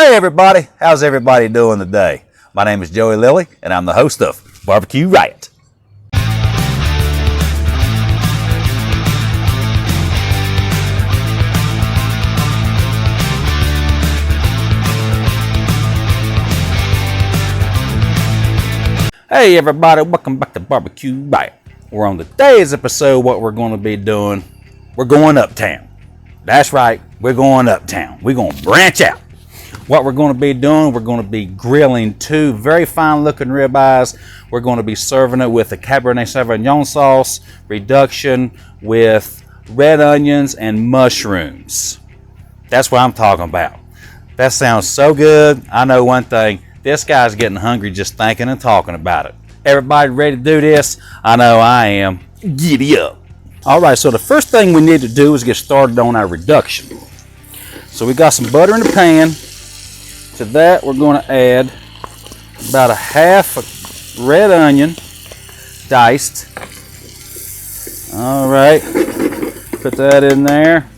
Hey everybody, how's everybody doing today? My name is Joey Lilly and I'm the host of Barbecue Riot. Hey everybody, welcome back to Barbecue Riot. We're on today's episode, what we're going to be doing, we're going uptown. That's right, we're going uptown. We're going to branch out. What we're going to be doing, we're going to be grilling two very fine looking ribeyes. We're going to be serving it with a cabernet sauvignon sauce, reduction with red onions and mushrooms. That's what I'm talking about. That sounds so good. I know one thing, this guy's getting hungry just thinking and talking about it. Everybody ready to do this? I know I am. Giddy up. All right, so the first thing we need to do is get started on our reduction. So we got some butter in the pan. To that, we're going to add about a half a red onion, diced. All right, put that in there.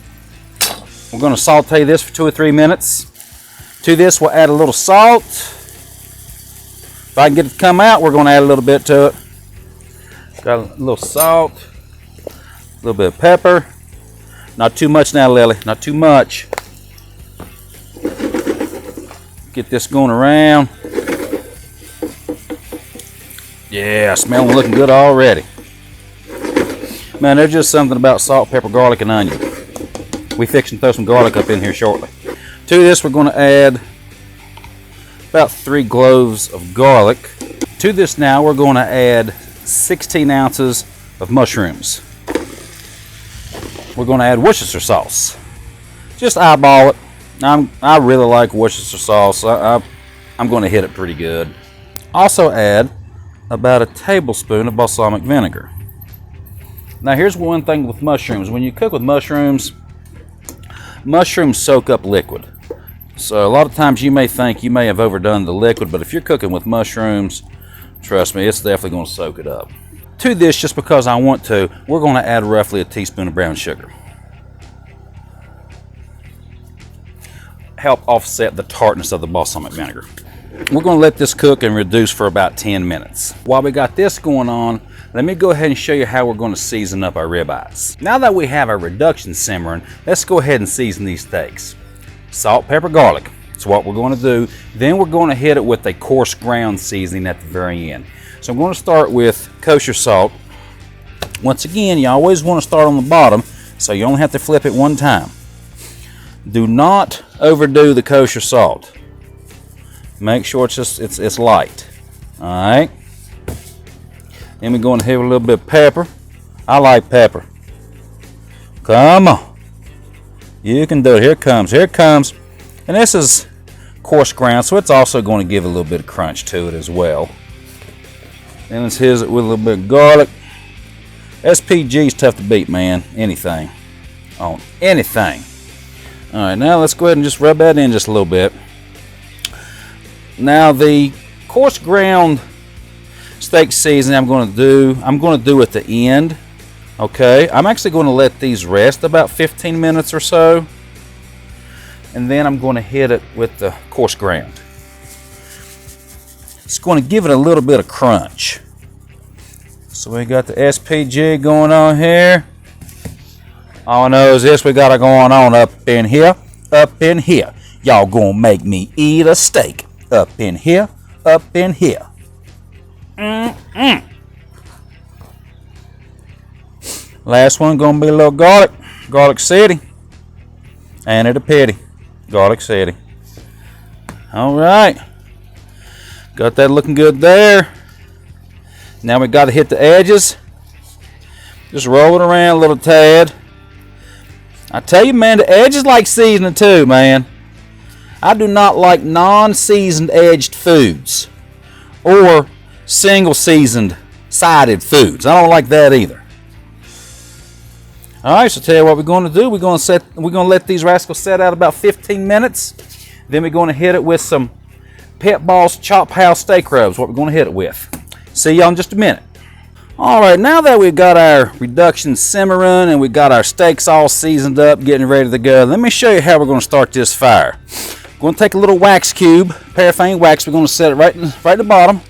We're going to saute this for 2 or 3 minutes. To this, we'll add a little salt. If I can get it to come out, we're going to add a little bit to it. Got a little salt, a little bit of pepper. Not too much now, Lily, not too much. Get this going around. Yeah, smelling looking good already. Man, there's just something about salt, pepper, garlic, and onion. We fixing to throw some garlic up in here shortly. To this, we're going to add about 3 cloves of garlic. To this now, we're going to add 16 ounces of mushrooms. We're going to add Worcestershire sauce. Just eyeball it. I really like Worcestershire sauce. I'm going to hit it pretty good. Also add about a tablespoon of balsamic vinegar. Now here's one thing with mushrooms. When you cook with mushrooms, mushrooms soak up liquid. So a lot of times you may think you may have overdone the liquid, but if you're cooking with mushrooms, trust me, it's definitely going to soak it up. To this, just because I want to, we're going to add roughly a teaspoon of brown sugar. Help offset the tartness of the balsamic vinegar. We're going to let this cook and reduce for about 10 minutes. While we got this going on, let me go ahead and show you how we're going to season up our ribeyes. Now that we have our reduction simmering, let's go ahead and season these steaks. Salt, pepper, garlic. That's what we're going to do. Then we're going to hit it with a coarse ground seasoning at the very end. So I'm going to start with kosher salt. Once again, you always want to start on the bottom, so you only have to flip it one time. Do not overdo the kosher salt. Make sure it's light. All right. Then we're going to hit a little bit of pepper. I like pepper. Come on. You can do it. Here it comes. Here it comes. And this is coarse ground, so it's also going to give a little bit of crunch to it as well. Then let's hit it with a little bit of garlic. SPG is tough to beat, man. Anything. On anything. All right, now let's go ahead and just rub that in just a little bit. Now the coarse ground steak seasoning I'm going to do at the end. Okay, I'm actually going to let these rest about 15 minutes or so, and then I'm going to hit it with the coarse ground. It's going to give it a little bit of crunch. So we got the SPG going on here. All I know is this, we got it going on up in here, up in here. Y'all gonna make me eat a steak. Up in here, up in here. Last one gonna be a little garlic. Garlic City. Ain't it a pity? Garlic City. All right. Got that looking good there. Now we got to hit the edges. Just roll it around a little tad. I tell you, man, the edges like seasoning too, man. I do not like non-seasoned edged foods or single seasoned sided foods. I don't like that either. All right, so tell you what we're going to do. We're going to let these rascals set out about 15 minutes. Then we're going to hit it with some Pet Boss Chop House steak rubs. What we're going to hit it with. See y'all in just a minute. All right, now that we've got our reduction simmering and we got our steaks all seasoned up, getting ready to go, let me show you how we're going to start this fire. going to take a little wax cube, paraffin wax. We're going to set it right at the bottom.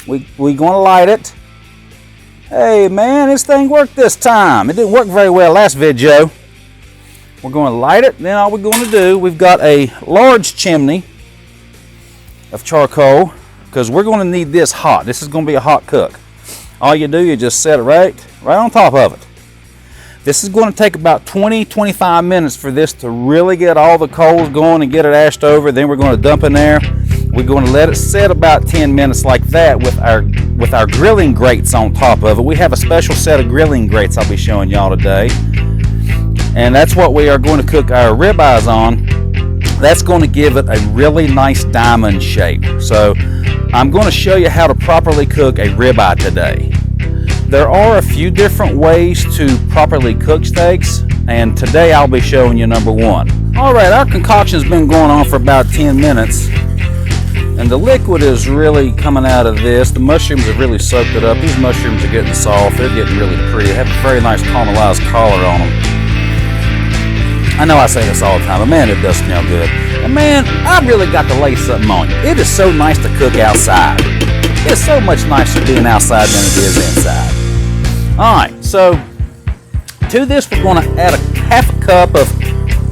We're going to light it. Hey man, this thing worked this time. It didn't work very well last video. We're going to light it. Then all we're going to do, we've got a large chimney of charcoal because we're going to need this hot. This is going to be a hot cook. All you do, you just set it right on top of it. This is going to take about 20-25 minutes for this to really get all the coals going and get it ashed over. Then we're going to dump in there. We're going to let it set about 10 minutes like that with our grilling grates on top of it. We have a special set of grilling grates I'll be showing y'all today. And that's what we are going to cook our ribeyes on. That's going to give it a really nice diamond shape. So I'm going to show you how to properly cook a ribeye today. There are a few different ways to properly cook steaks, and today I'll be showing you number one. Alright, our concoction's been going on for about 10 minutes. And the liquid is really coming out of this. The mushrooms have really soaked it up. These mushrooms are getting soft. They're getting really pretty. They have a very nice caramelized color on them. I know I say this all the time, but man, it does smell good. And man, I really got to lay something on you. It is so nice to cook outside. It's so much nicer being outside than it is inside. Alright, so to this we're going to add a half a cup of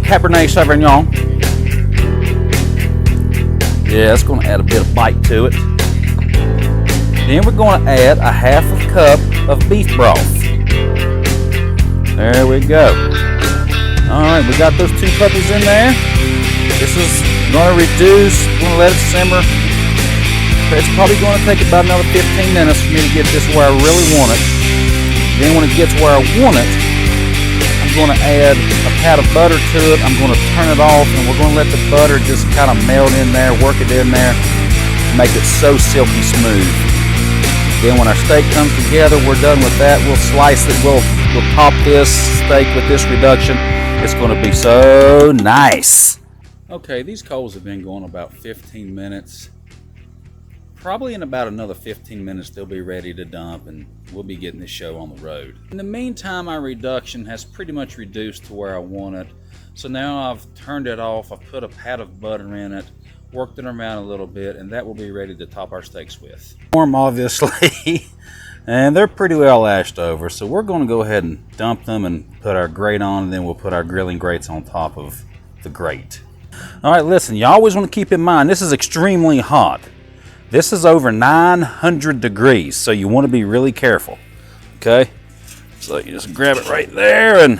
cabernet sauvignon. Yeah, it's going to add a bit of bite to it. Then we're going to add a half a cup of beef broth. There we go. Alright, we got those two puppies in there. This is going to reduce, we're going to let it simmer. It's probably going to take about another 15 minutes for me to get this where I really want it. Then when it gets where I want it, I'm going to add a pat of butter to it. I'm going to turn it off, and we're going to let the butter just kind of melt in there, work it in there, make it so silky smooth. Then when our steak comes together, we're done with that. We'll slice it. We'll top this steak with this reduction. It's going to be so nice. Okay, these coals have been going about 15 minutes. Probably in about another 15 minutes they'll be ready to dump, and we'll be getting this show on the road. In the meantime, our reduction has pretty much reduced to where I want it. So now I've turned it off, I've put a pat of butter in it, worked it around a little bit, and that will be ready to top our steaks with. Warm, obviously, and they're pretty well ashed over, so we're going to go ahead and dump them and put our grate on, and then we'll put our grilling grates on top of the grate. Alright, listen, you always want to keep in mind this is extremely hot. This is over 900 degrees, so you want to be really careful. Okay? So you just grab it right there and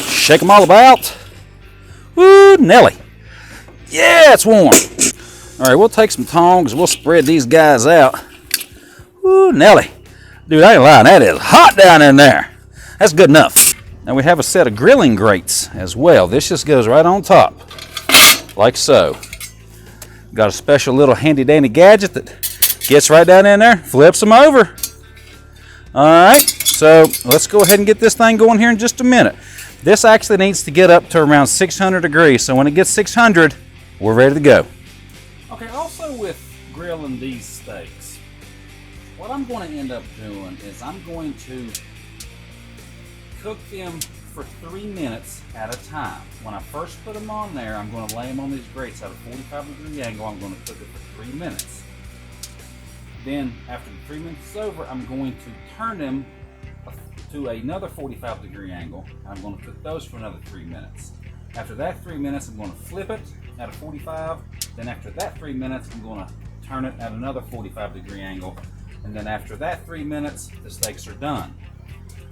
shake them all about. Woo, Nelly. Yeah, it's warm. Alright, we'll take some tongs, we'll spread these guys out. Woo, Nelly. Dude, I ain't lying, that is hot down in there. That's good enough. Now we have a set of grilling grates as well. This just goes right on top, like so. Got a special little handy dandy gadget that gets right down in there, flips them over. Alright, so let's go ahead and get this thing going here in just a minute. This actually needs to get up to around 600 degrees, so when it gets 600, we're ready to go. Okay, also with grilling these steaks, what I'm going to end up doing is I'm going to cook them for 3 minutes at a time. When I first put them on there, I'm going to lay them on these grates at a 45-degree angle. I'm going to cook it for 3 minutes. Then, after the 3 minutes is over, I'm going to turn them to another 45-degree angle. I'm going to cook those for another 3 minutes. After that 3 minutes, I'm going to flip it at a 45. Then after that 3 minutes, I'm going to turn it at another 45-degree angle. And then after that 3 minutes, the steaks are done.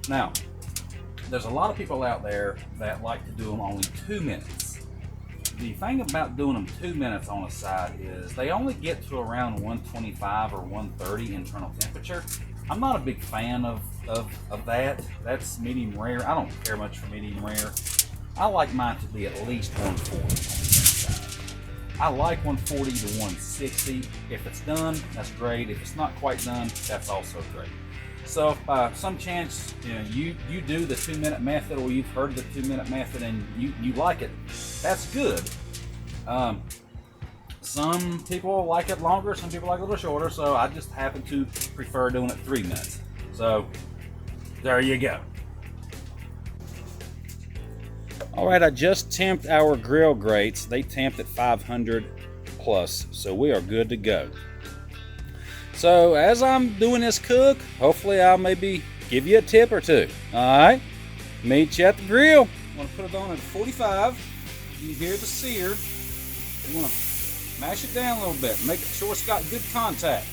Now, there's a lot of people out there that like to do them only 2 minutes. The thing about doing them 2 minutes on a side is they only get to around 125 or 130 internal temperature. I'm not a big fan of that. That's medium rare. I don't care much for medium rare. I like mine to be at least 140. I like 140 to 160. If it's done, that's great. If it's not quite done, that's also great. So if by some chance you do the 2 minute method, or you've heard the 2 minute method and you like it, that's good. Some people like it longer, some people like it a little shorter, so I just happen to prefer doing it 3 minutes. So there you go. All right, I just temped our grill grates. They temped at 500 plus, so we are good to go. So as I'm doing this cook, hopefully I'll maybe give you a tip or two. All right, meet you at the grill. I'm gonna put it on at 45. You hear the sear. You wanna mash it down a little bit, make sure it's got good contact.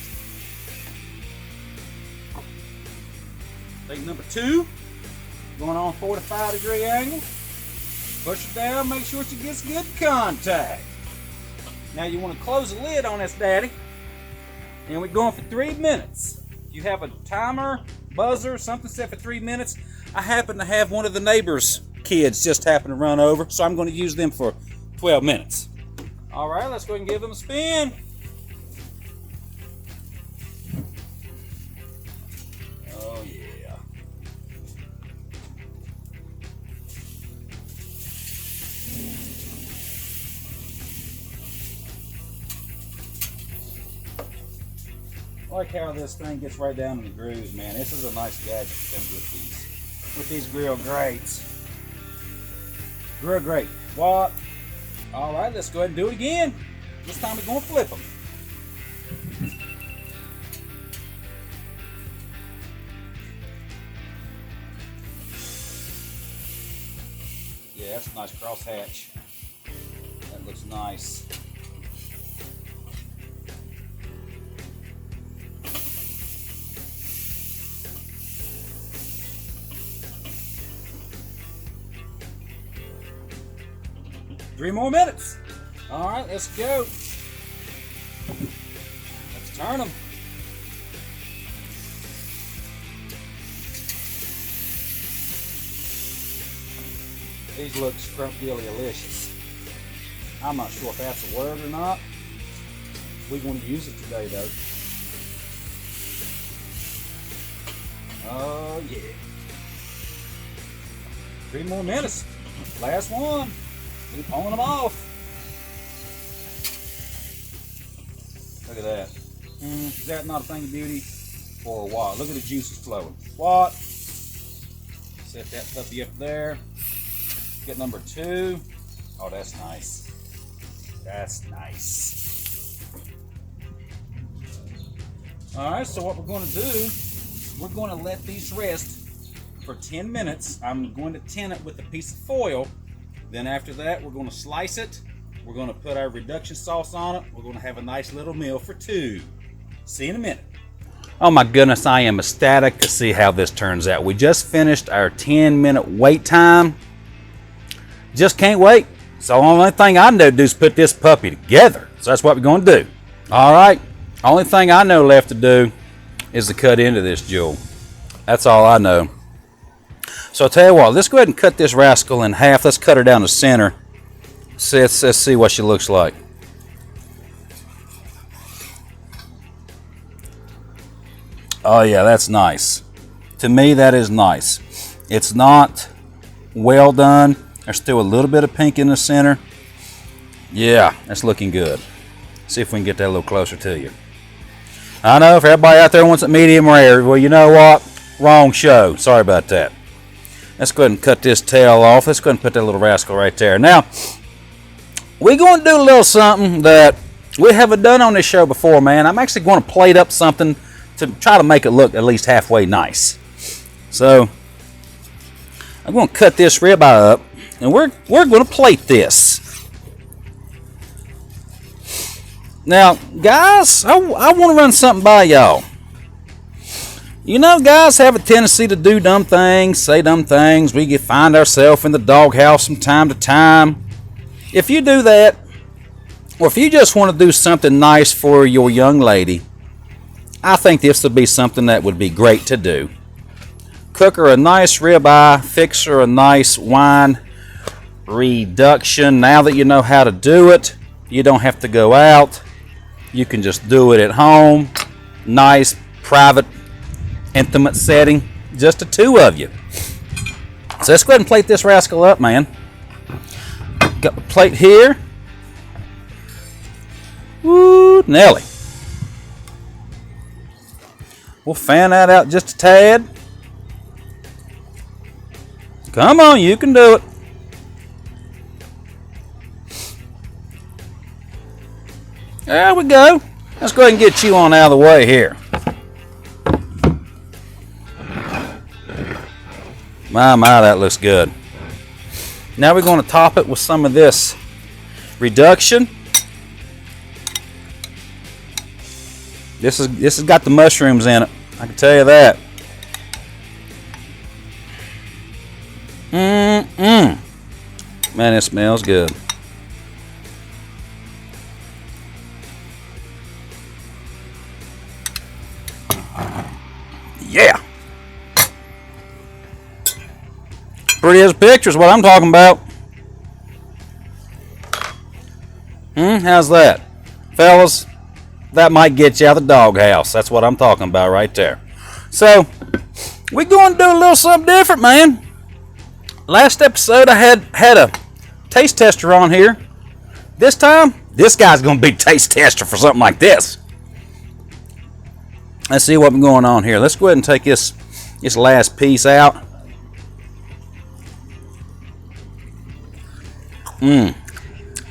Take number 2, going on 45-degree angle. Push it down, make sure it gets good contact. Now you want to close the lid on this daddy, and we're going for 3 minutes. You have a timer, buzzer, something set for 3 minutes. I happen to have one of the neighbor's kids just happen to run over, so I'm going to use them for 12 minutes. All right, let's go ahead and give them a spin. Oh yeah. I like how this thing gets right down in the grooves, man. This is a nice gadget that comes with these grill grates. Grill grate. What? All right, let's go ahead and do it again. This time we're going to flip them. Yeah, that's a nice crosshatch. That looks nice. Three more minutes. All right, let's go. Let's turn them. These look scrumptious. I'm not sure if that's a word or not. We're going to use it today, though. Oh, yeah. 3 more minutes. Last one. Keep pulling them off. Look at that. Is that not a thing of beauty? Or what? Look at the juices flowing. What? Set that puppy up there. Get number 2. Oh, that's nice. That's nice. All right, so what we're going to do, we're going to let these rest for 10 minutes. I'm going to tin it with a piece of foil. Then after that, we're going to slice it. We're going to put our reduction sauce on it. We're going to have a nice little meal for 2. See you in a minute. Oh my goodness, I am ecstatic to see how this turns out. We just finished our 10-minute wait time. Just can't wait. So the only thing I know to do is put this puppy together. So that's what we're going to do. All right. Only thing I know left to do is to cut into this jewel. That's all I know. So I'll tell you what, let's go ahead and cut this rascal in half. Let's cut her down the center. Let's see what she looks like. Oh yeah, that's nice. To me, that is nice. It's not well done. There's still a little bit of pink in the center. Yeah, that's looking good. See if we can get that a little closer to you. I know if everybody out there wants it medium rare, well, you know what? Wrong show. Sorry about that. Let's go ahead and cut this tail off. Let's go ahead and put that little rascal right there. Now, we're going to do a little something that we haven't done on this show before, man. I'm actually going to plate up something to try to make it look at least halfway nice. So, I'm going to cut this ribeye up, and we're going to plate this. Now, guys, I want to run something by y'all. You know, guys have a tendency to do dumb things, say dumb things. We find ourselves in the doghouse from time to time. If you do that, or if you just want to do something nice for your young lady, I think this would be something that would be great to do. Cook her a nice ribeye, fix her a nice wine reduction. Now that you know how to do it, you don't have to go out. You can just do it at home. Nice, private, intimate setting, just the 2 of you. So let's go ahead and plate this rascal up, man. Got the plate here. Woo, Nelly. We'll fan that out just a tad. Come on, you can do it. There we go. Let's go ahead and get you on out of the way here. My, that looks good. Now we're going to top it with some of this reduction. This has got the mushrooms in it. I can tell you that. Man, it smells good. Yeah. Pretty as a picture is what I'm talking about. How's that? Fellas, that might get you out of the doghouse. That's what I'm talking about right there. So, we're going to do a little something different, man. Last episode, I had a taste tester on here. This time, this guy's going to be taste tester for something like this. Let's see what's going on here. Let's go ahead and take this last piece out. Yeah,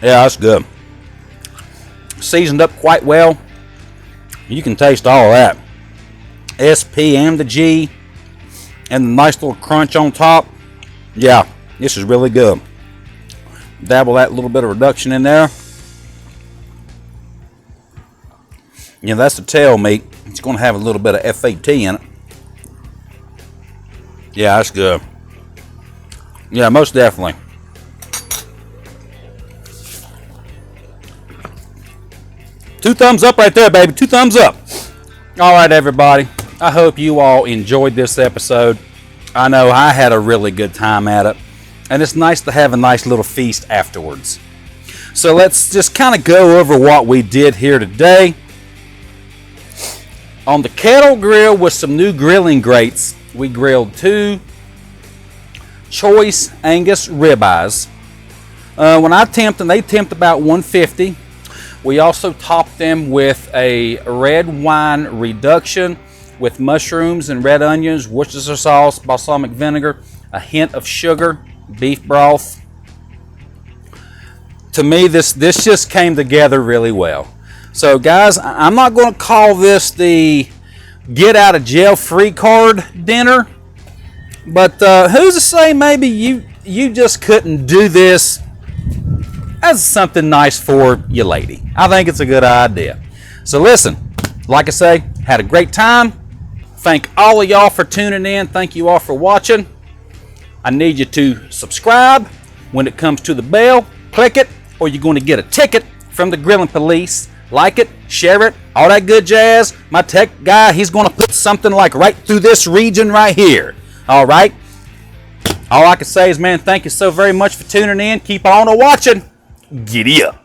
that's good. Seasoned up quite well. You can taste all of that. SP and the G and the nice little crunch on top. Yeah, this is really good. Dabble that little bit of reduction in there. Yeah, that's the tail meat. It's going to have a little bit of FAT in it. Yeah, that's good. Yeah, most definitely. Two thumbs up right there, baby. Two thumbs up. All right, everybody. I hope you all enjoyed this episode. I know I had a really good time at it. And it's nice to have a nice little feast afterwards. So let's just kind of go over what we did here today. On the kettle grill with some new grilling grates, we grilled 2 choice Angus ribeyes. When I tempt them, they tempt about 150. We also topped them with a red wine reduction with mushrooms and red onions, Worcestershire sauce, balsamic vinegar, a hint of sugar, beef broth. To me, this just came together really well. So guys, I'm not going to call this the get out of jail free card dinner, but who's to say maybe you just couldn't do this as something nice for your lady. I think it's a good idea. So listen, like I say, had a great time. Thank all of y'all for tuning in. Thank you all for watching. I need you to subscribe. When it comes to the bell, click it, or you're going to get a ticket from the grilling police. Like it, share it, all that good jazz. My tech guy, he's going to put something like right through this region right here. All right? All I can say is, man, thank you so very much for tuning in. Keep on watching. Giddy up.